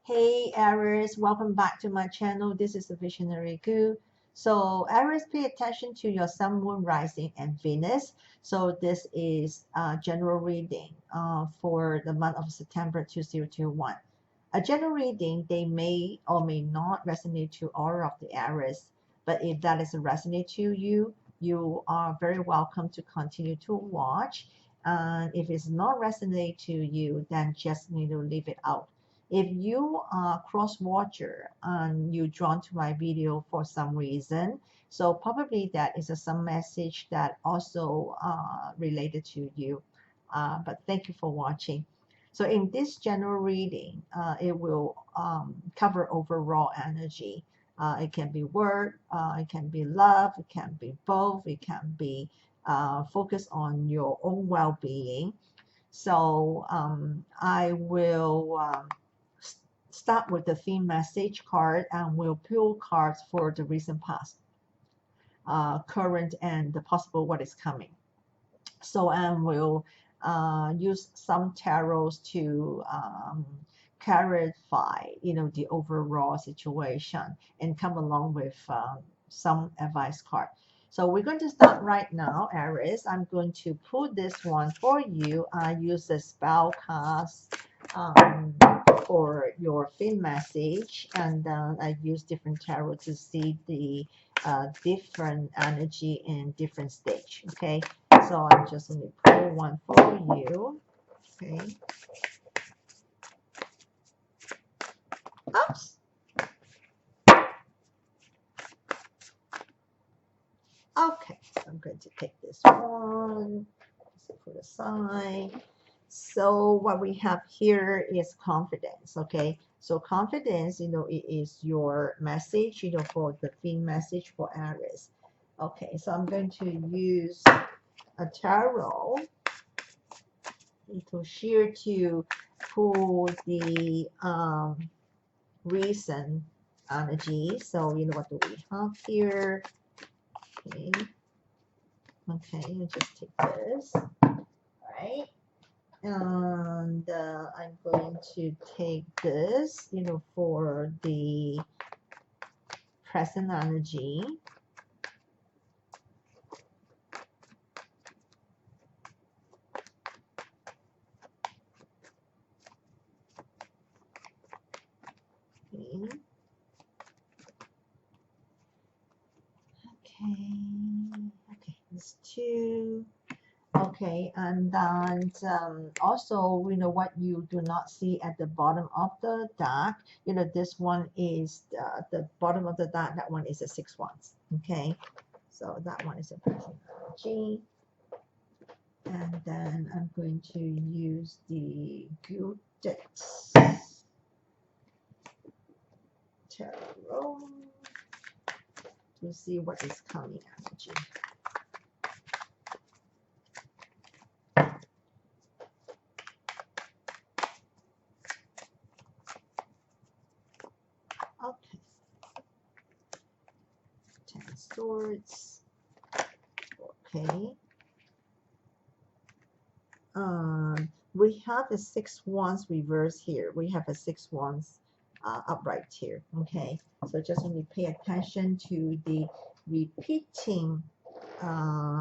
Hey Aries, welcome back to my channel. This is the Visionary Guru. So Aries, pay attention to your Sun, Moon, Rising, and Venus. So this is a general reading for the month of September 2021. A general reading, they may or may not resonate to all of the Aries, but if that is resonate to you, you are very welcome to continue to watch. And if it's not resonate to you, then just need to leave it out. If you are cross watcher and you're drawn to my video for some reason, so probably that is some message that also related to you. But thank you for watching. So in this general reading, it will cover overall energy. It can be work, it can be love, it can be both, it can be focus on your own well-being. So I will start with the theme message card and we'll pull cards for the recent past, current, and the possible what is coming. So and we'll use some tarots to clarify, the overall situation and come along with some advice card. So we're going to start right now, Aries. I'm going to pull this one for you. I use the spell cast for your theme message, and then I use different tarot to see the different energy in different stage. Okay, so I'm just going to pull one for you. Okay. Oops. Okay, so I'm going to take this one, just put aside. So what we have here is confidence. Okay, so confidence, it is your message, for the theme message for Aries. Okay, so I'm going to use a tarot to share to pull the recent energy. So what do we have here? Okay, okay, just take this. All right, and I'm going to take this, for the present energy. Okay. Okay, it's two. Okay, and then also, what you do not see at the bottom of the deck, this one is the bottom of the deck, that one is a 6 wands. Okay, so that one is a present energy. And then I'm going to use the Gilded Tarot to see what is coming energy. Okay. 10 swords. Okay. We have the 6 wands reverse here. We have a 6 wands upright here. Okay. So just want to pay attention to the repeating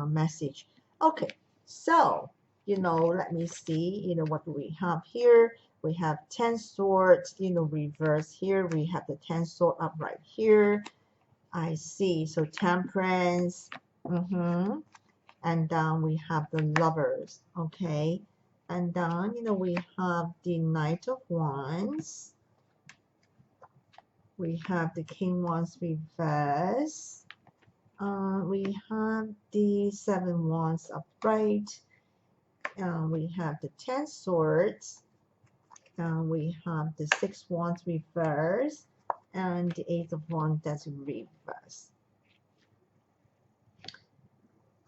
message. Okay. So, let me see, what do we have here? We have 10 swords, reverse here. We have the 10 sword upright here. I see. So temperance. And then we have the lovers. Okay. And then, we have the Knight of Wands. We have the King Wands reverse. We have the 7 Wands upright. We have the 10 swords. We have the 6 wands reverse and the 8 of wands that's reverse.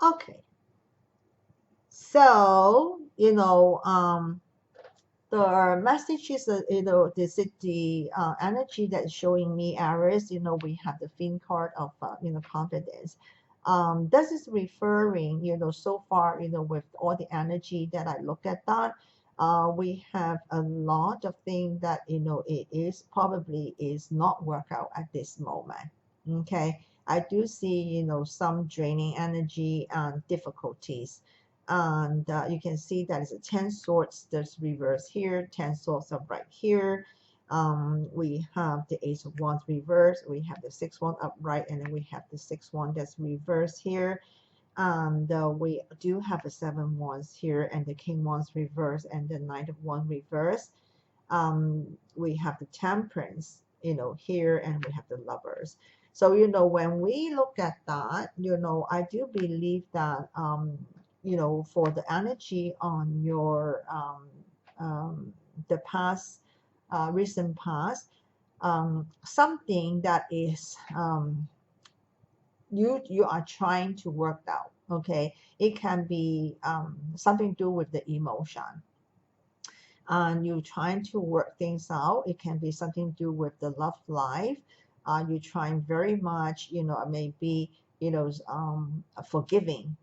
Okay. So, the message is, this is the energy that's showing me, Aries. We have the fin card of, confidence. This is referring, so far, with all the energy that I look at that, we have a lot of things that, you know, it is probably is not work out at this moment. Okay, I do see, you know, some draining energy and difficulties. And you can see that it's a 10 swords, there's reverse here, 10 swords are right here. We have the ace of wands reverse, we have the 6 1 upright, and then we have the 6 1 that's reverse here. We do have the 7 wands here, and the king wands reverse, and the knight of wands reverse. We have the temperance, you know, here, and we have the lovers. So, you know, when we look at that, you know, I do believe that, you know, for the energy on your the past, recent past, something that is you are trying to work out. Okay, it can be something to do with the emotion, and you're trying to work things out. It can be something to do with the love life. You're trying very much, you know, maybe, you know, forgiving,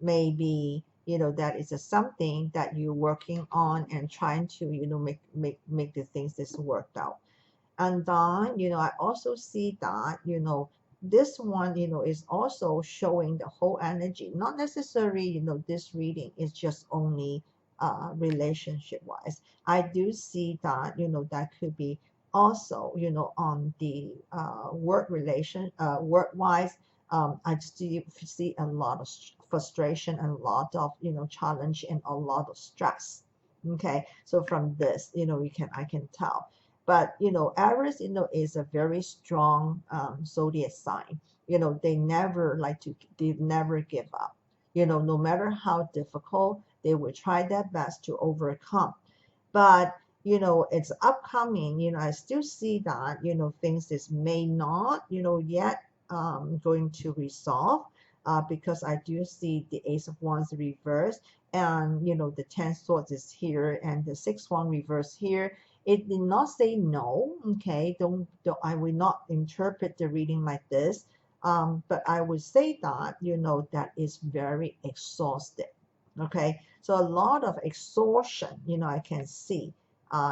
maybe, you know, that is something that you're working on and trying to, you know, make the things this worked out. And then, you know, I also see that, you know, this one, you know, is also showing the whole energy. Not necessarily, you know, this reading is just only relationship wise. I do see that, you know, that could be also, you know, on the work wise. I still see a lot of frustration and a lot of, you know, challenge and a lot of stress. Okay, so from this, you know, I can tell. But, you know, Aries, you know, is a very strong zodiac sign. You know, they never give up. You know, no matter how difficult, they will try their best to overcome. But, you know, it's upcoming. You know, I still see that, you know, things is may not, you know, yet going to resolve. Because I do see the Ace of Wands reverse, and, you know, the 10 swords is here, and the 6 1 reverse here. It did not say no. Okay, don't I will not interpret the reading like this. But I would say that, you know, that is very exhausted. Okay, so a lot of exhaustion, you know, I can see,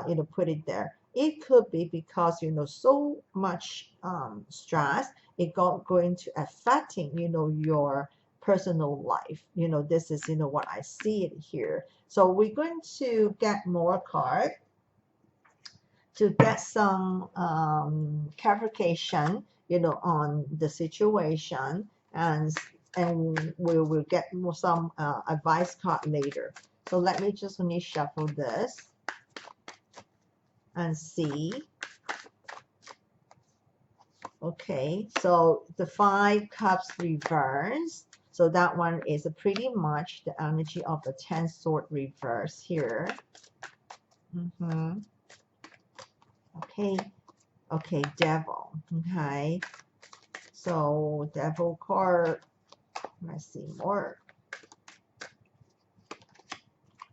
you know, put it there. It could be because, you know, so much stress, going to affecting, you know, your personal life. You know, this is, you know, what I see it here. So we're going to get more cards to get some clarification, you know, on the situation, and we will get some advice card later. So let me just only shuffle this and see. Okay, so the 5 cups reverse. So that one is pretty much the energy of the 10 sword reverse here. Okay, okay, devil. Okay, so devil card. Let's see more.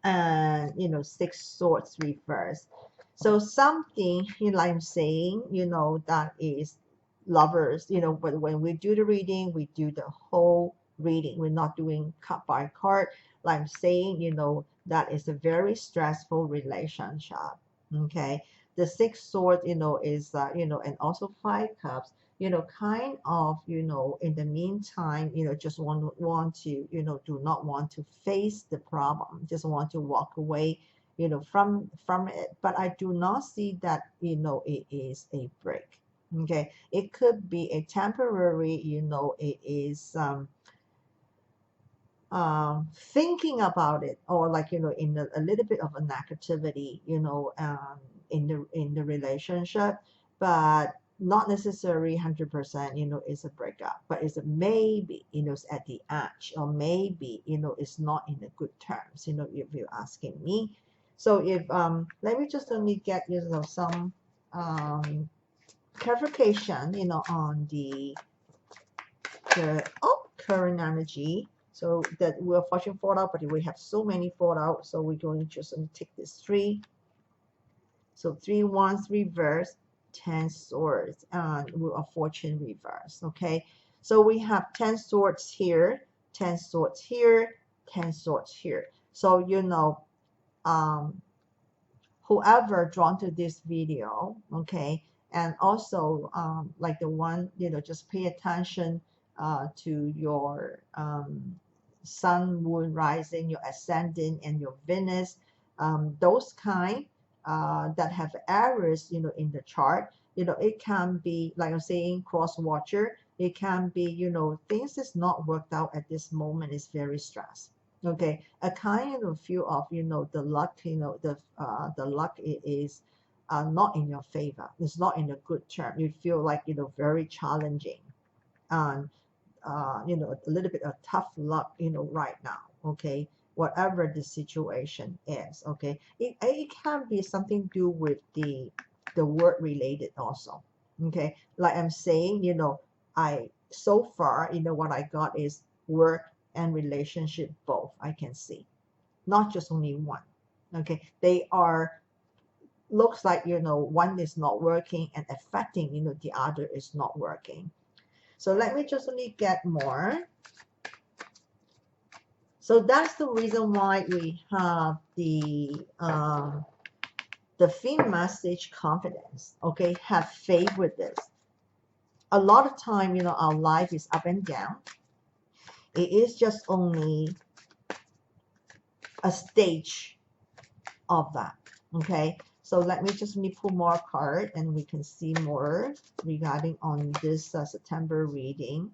And, you know, 6 swords reverse. So something, you know, I'm saying, you know, that is lovers. You know, but when we do the reading, we do the whole reading. We're not doing card by card. Like I'm saying, you know, that is a very stressful relationship. Okay, the 6 swords, you know, is you know, and also 5 cups, you know, kind of, you know, in the meantime, you know, just want to, you know, do not want to face the problem, just want to walk away, you know, from it. But I do not see that, you know, it is a break. Okay, it could be a temporary, you know, it is thinking about it, or like, you know, in a little bit of a negativity, you know, in the relationship, but not necessarily 100%, you know, it's a breakup, but it's a maybe, you know, it's at the edge, or maybe, you know, it's not in the good terms, you know, if you're asking me. So if let me just only get, you know, some clarification, you know, on the current energy. So that we're fortune fall out, but we have so many fall out, so we're going to just take this 3. So 3 wands reverse, 10 swords, and Wheel of Fortune reverse. Okay, so we have 10 swords here, 10 swords here, 10 swords here. So, you know, whoever drawn to this video, okay, and also like the one, just pay attention to your sun, moon, rising, your ascendant, and your Venus, those kind that have Aries, in the chart. It can be, like I'm saying, cross watcher. It can be, things is not worked out at this moment, is very stressed. Okay, a kind of feel of, the luck, the luck is not in your favor. It's not in a good term. You feel like, very challenging, and a little bit of tough luck, right now. Okay, whatever the situation is. Okay, it can be something to do with the word related also. Okay, like I'm saying, I so far, what I got is work and relationship both. I can see, not just only one. Okay, they are, looks like, one is not working and affecting, the other is not working. So let me just only get more. So that's the reason why we have the fin message, confidence. Okay, have faith with this. A lot of time, our life is up and down. It is just only a stage of that. Okay, so let me just pull more card and we can see more regarding on this September reading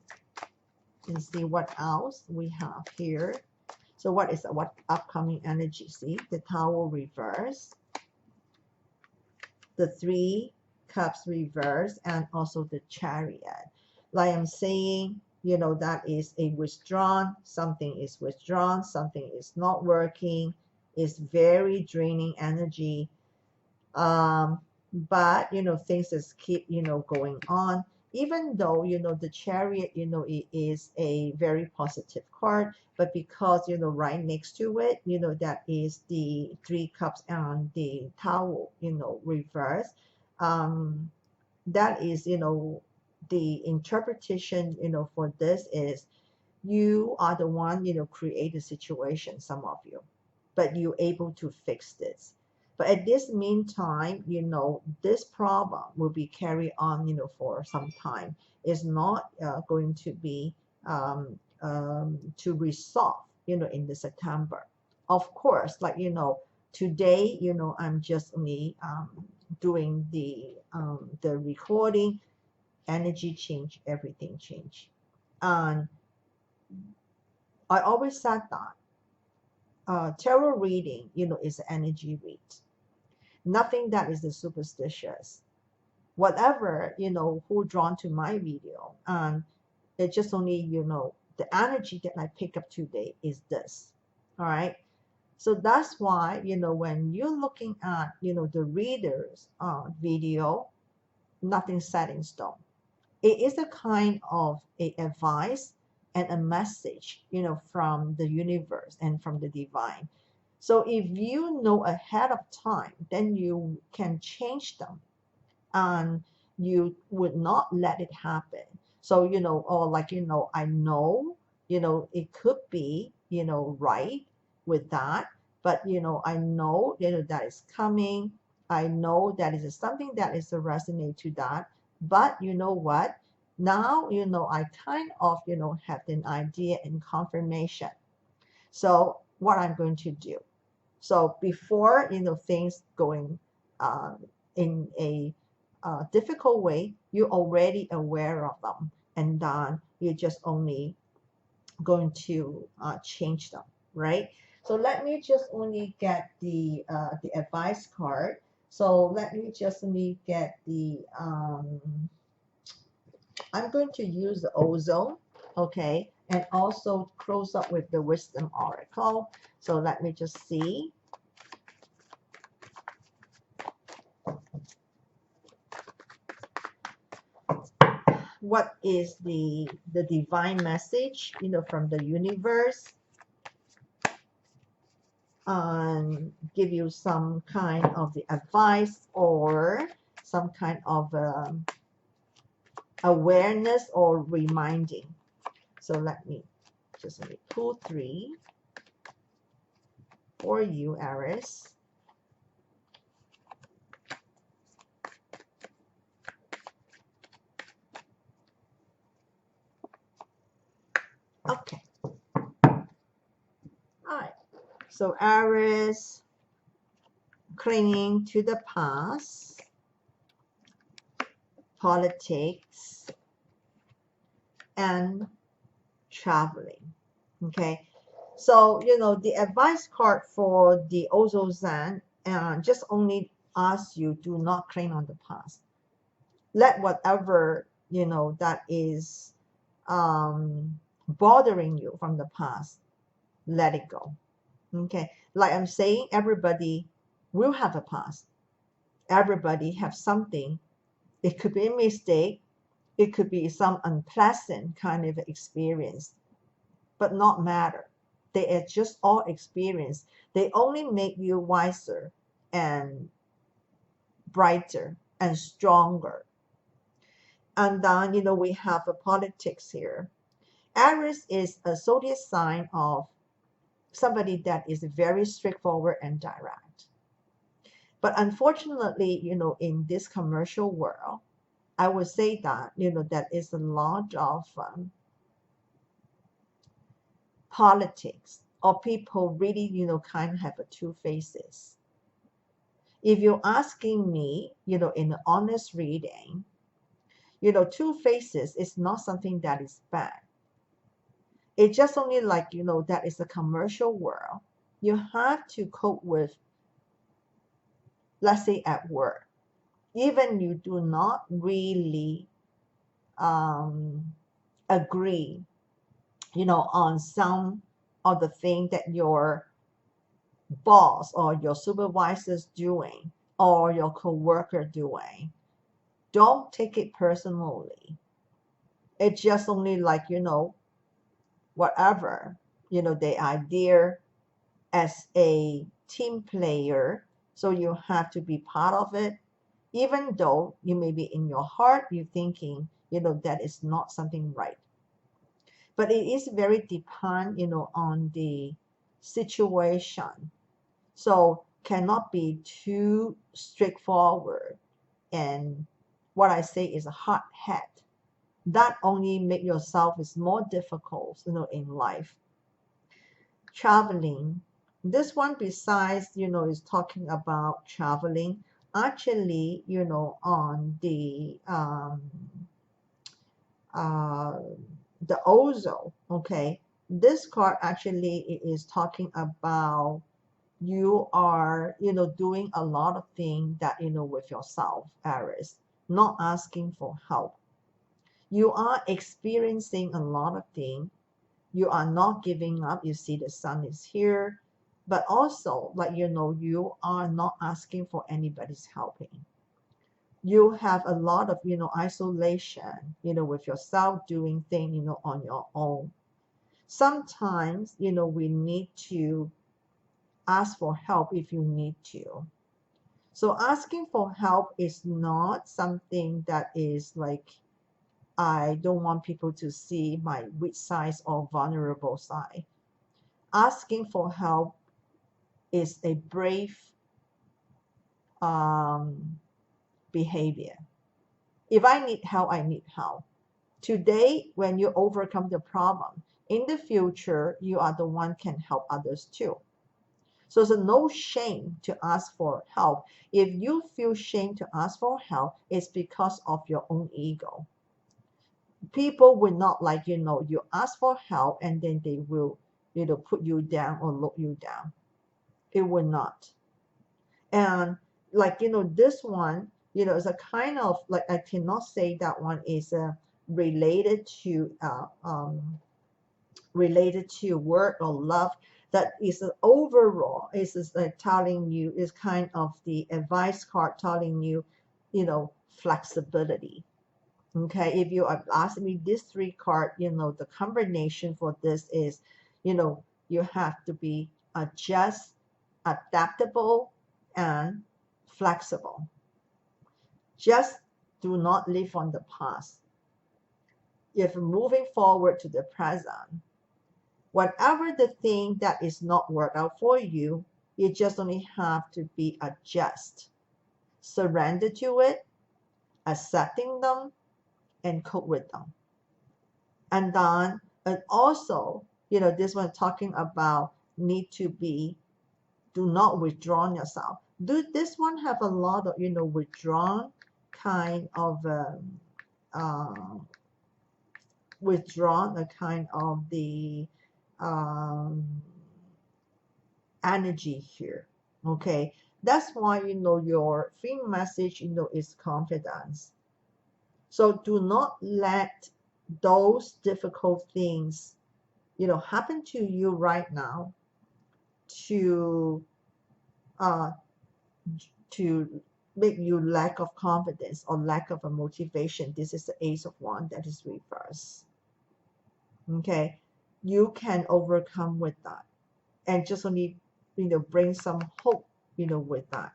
and see what else we have here. So what upcoming energy? See the Tower reverse, the 3 Cups reverse, and also the Chariot. Like I'm saying, that is a withdrawn. Something is withdrawn. Something is not working. It's very draining energy. But things just keep going on. Even though the Chariot, it is a very positive card, but because right next to it, that is the 3 Cups and the Tower, reverse. That is, the interpretation, for this is you are the one, create the situation, some of you, but you're able to fix this. But at this meantime, this problem will be carried on, for some time. It's not going to be to resolve, in the September. Of course, like, today, I'm just only doing the recording. Energy change, everything change. And I always said that tarot reading, is energy read. Nothing that is the superstitious. Whatever, who drawn to my video, and it just only, the energy that I pick up today is this. All right. So that's why, when you're looking at, the reader's video, nothing set in stone. It is a kind of a advice and a message, from the universe and from the divine. So if you know ahead of time, then you can change them, and you would not let it happen. So, or like, I know, it could be, right with that, but, I know, that is coming. I know that is something that is a resonate to that. But you know what? Now, I kind of, have an idea and confirmation. So what I'm going to do. So before, things going in a difficult way, you're already aware of them, and then you're just only going to change them, right? So let me just only get the advice card. So let me just only get the I'm going to use the ozone, okay, and also close up with the wisdom oracle. So let me just see. What is the divine message, from the universe, give you some kind of the advice or some kind of awareness or reminding. So let me just pull 3 for you, Aries. So Aries, clinging to the past, politics, and traveling. Okay, so the advice card for the Ozozan just only asks you, do not cling on the past. Let whatever that is bothering you from the past, let it go. Okay, like I'm saying, everybody will have a past. Everybody have something. It could be a mistake, it could be some unpleasant kind of experience, but not matter. They are just all experience. They only make you wiser and brighter and stronger. And then we have a politics here. Aries is a zodiac sign of somebody that is very straightforward and direct. But unfortunately, in this commercial world, I would say that, that is a lot of politics, or people really, kind of have a two faces. If you're asking me, in an honest reading, two faces is not something that is bad. It's just only like, that is a commercial world. You have to cope with, let's say at work, even you do not really agree, on some of the thing that your boss or your supervisor's doing or your coworker doing. Don't take it personally. It's just only like, whatever, they are there as a team player. So you have to be part of it, even though you may be in your heart, you thinking, that is not something right. But it is very depend, on the situation. So cannot be too straightforward. And what I say is a hard head. That only make yourself is more difficult, in life. Traveling. This one besides, is talking about traveling. Actually, on the Ozo, okay, this card actually is talking about you are, doing a lot of things that, with yourself, Aries, not asking for help. You are experiencing a lot of things. You are not giving up. You see the sun is here, but also like, you are not asking for anybody's helping. You have a lot of, isolation, with yourself doing things, on your own. Sometimes, we need to ask for help if you need to. So asking for help is not something that is like, I don't want people to see my weak side or vulnerable side. Asking for help is a brave behavior. If I need help, I need help. Today, when you overcome the problem, in the future, you are the one can help others too. So there's no shame to ask for help. If you feel shame to ask for help, it's because of your own ego. People will not like, you ask for help and then they will, put you down or look you down. It will not. And like, this one, is a kind of like, I cannot say that one is related to work or love. That is an overall, is like telling you, is kind of the advice card telling you, flexibility. Okay, if you are asking me this three card, the combination for this is, you have to be just adaptable and flexible. Just do not live on the past. If moving forward to the present, whatever the thing that is not work out for you, you just only have to be adjust, surrender to it, accepting them, and cope with them. And then, and also, this one talking about need to be do not withdraw yourself. Do this one have a lot of, you know, withdrawn kind of withdrawn a kind of the um, energy here. Okay, that's why, you know, your free message, you know, is confidence. So do not let those difficult things, you know, happen to you right now to uh to make you lack of confidence or lack of a motivation. This is the Ace of Wands that is reversed. Okay, you can overcome with that, and just only, you know, bring some hope, you know, with that.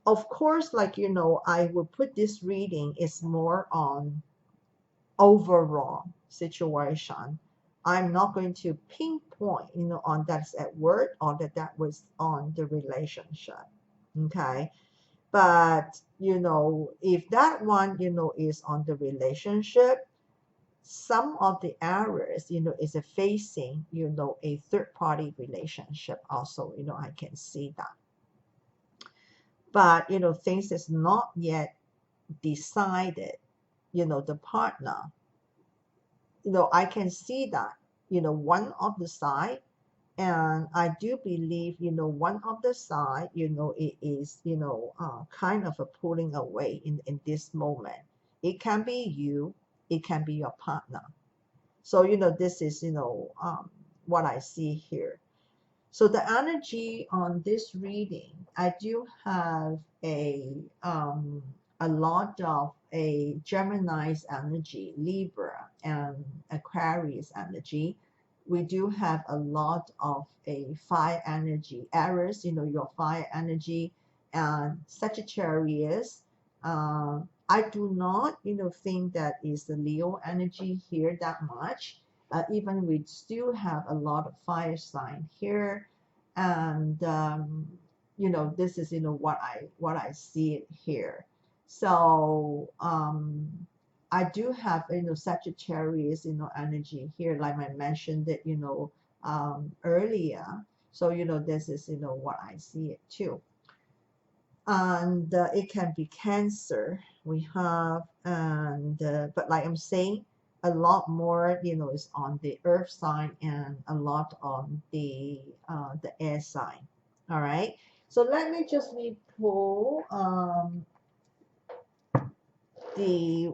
Of course, like, you know, I would put this reading is more on overall situation. I'm not going to pinpoint, you know, on that's at work or that was on the relationship. Okay, but you know, if that one, you know, is on the relationship, some of the areas, you know, is a facing, you know, a third party relationship also, you know, I can see that. But you know, things is not yet decided, you know, the partner, you know, I can see that, you know, one of the side, and I do believe, you know, one of the side, you know, it is, you know, kind of a pulling away in this moment. It can be you, it can be your partner. So, you know, this is, you know, what I see here. So the energy on this reading, I do have a lot of a Gemini's energy, Libra, and Aquarius energy. We do have a lot of a fire energy, Aries, you know, your fire energy, and Sagittarius. I do not, you know, think that is the Leo energy here that much. Even we still have a lot of fire sign here, and you know, this is, you know, what I see it here. So I do have, you know, Sagittarius, you know, energy here, like I mentioned it, you know, earlier. So you know, this is, you know, what I see it too. And it can be Cancer we have, and but like I'm saying, a lot more, you know, is on the earth sign and a lot on the air sign. All right, so let me just pull the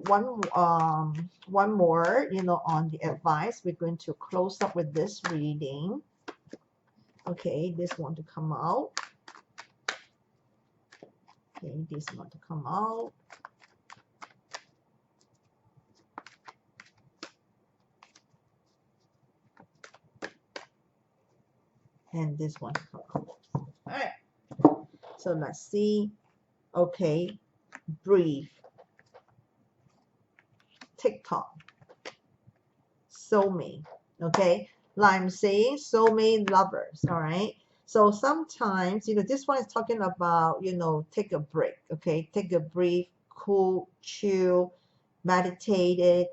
one more, you know, on the advice. We're going to close up with this reading. Okay, this one to come out. Okay, this one to come out. And this one to come out. All right, so let's see. Okay, breathe. TikTok. Soulmate. Okay, like I'm saying, soulmate lovers. All right. So sometimes, you know, this one is talking about, you know, take a break. Okay, take a breathe, cool, chill, meditate it,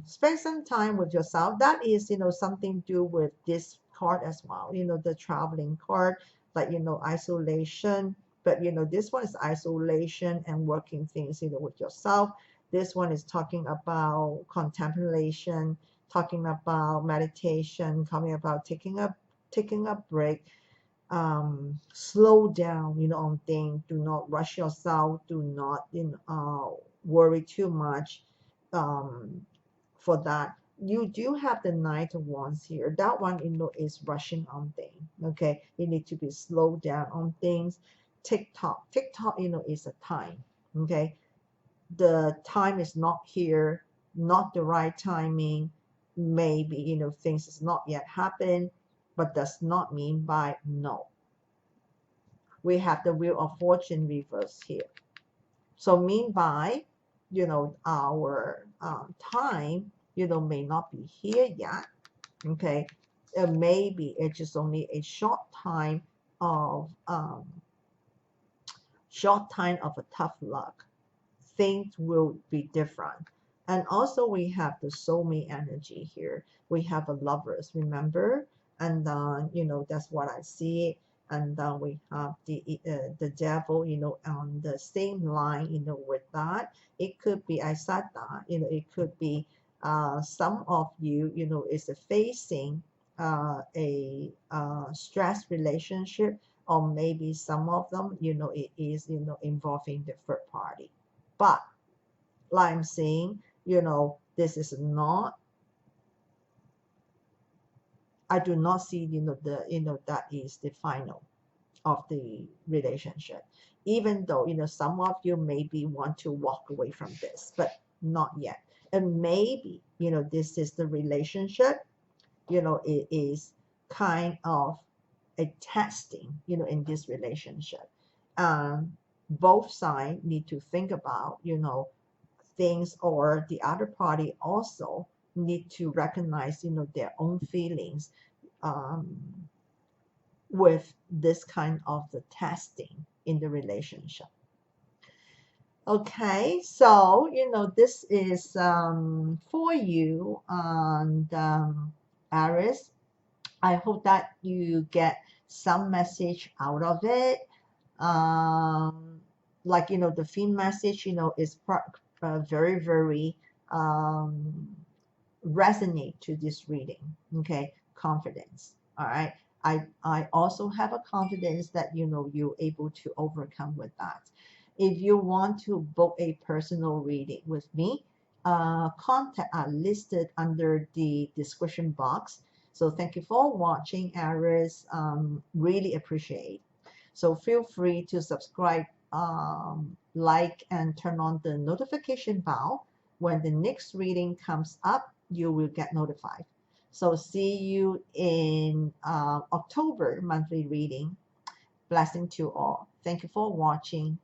spend some time with yourself. That is, you know, something to do with this card as well. You know, the traveling card, like, you know, isolation. But you know, this one is isolation and working things, you know, with yourself. This one is talking about contemplation, talking about meditation, talking about taking a break, slow down, you know, on things. Do not rush yourself. Do not, you know, worry too much. For that, you do have the Knight of Wands here. That one, you know, is rushing on things. Okay, you need to be slowed down on things. TikTok, you know, is a time. Okay, the time is not here, not the right timing. Maybe, you know, things is not yet happened, but does not mean by no. We have the Wheel of Fortune reverse here. So mean by, you know, our time, you know, may not be here yet. Okay, maybe it's just only a short time of a tough luck. Things will be different. And also we have the soulmate energy here. We have a lovers, remember? And you know, that's what I see. and then we have the devil, on the same line, with that. It could be, I said that, it could be some of you, is facing a stress relationship, or maybe some of them, it is, involving the third party. But like I'm saying, this is not, I do not see, that is the final of the relationship. Even though, some of you maybe want to walk away from this, but not yet. And maybe, this is the relationship, it is kind of a testing, in this relationship. Both sides need to think about, things, or the other party also need to recognize, their own feelings, um, with this kind of the testing in the relationship. Okay, so this is for you, and Aries. I hope that you get some message out of it. Like the theme message, is very, very resonate to this reading. Okay, confidence. All right. I also have a confidence that you're able to overcome with that. If you want to book a personal reading with me, contact are listed under the description box. So thank you for watching, Aries. Really appreciate. So feel free to subscribe, like, and turn on the notification bell. When the next reading comes up, you will get notified. So see you in October monthly reading. Blessing to all. Thank you for watching.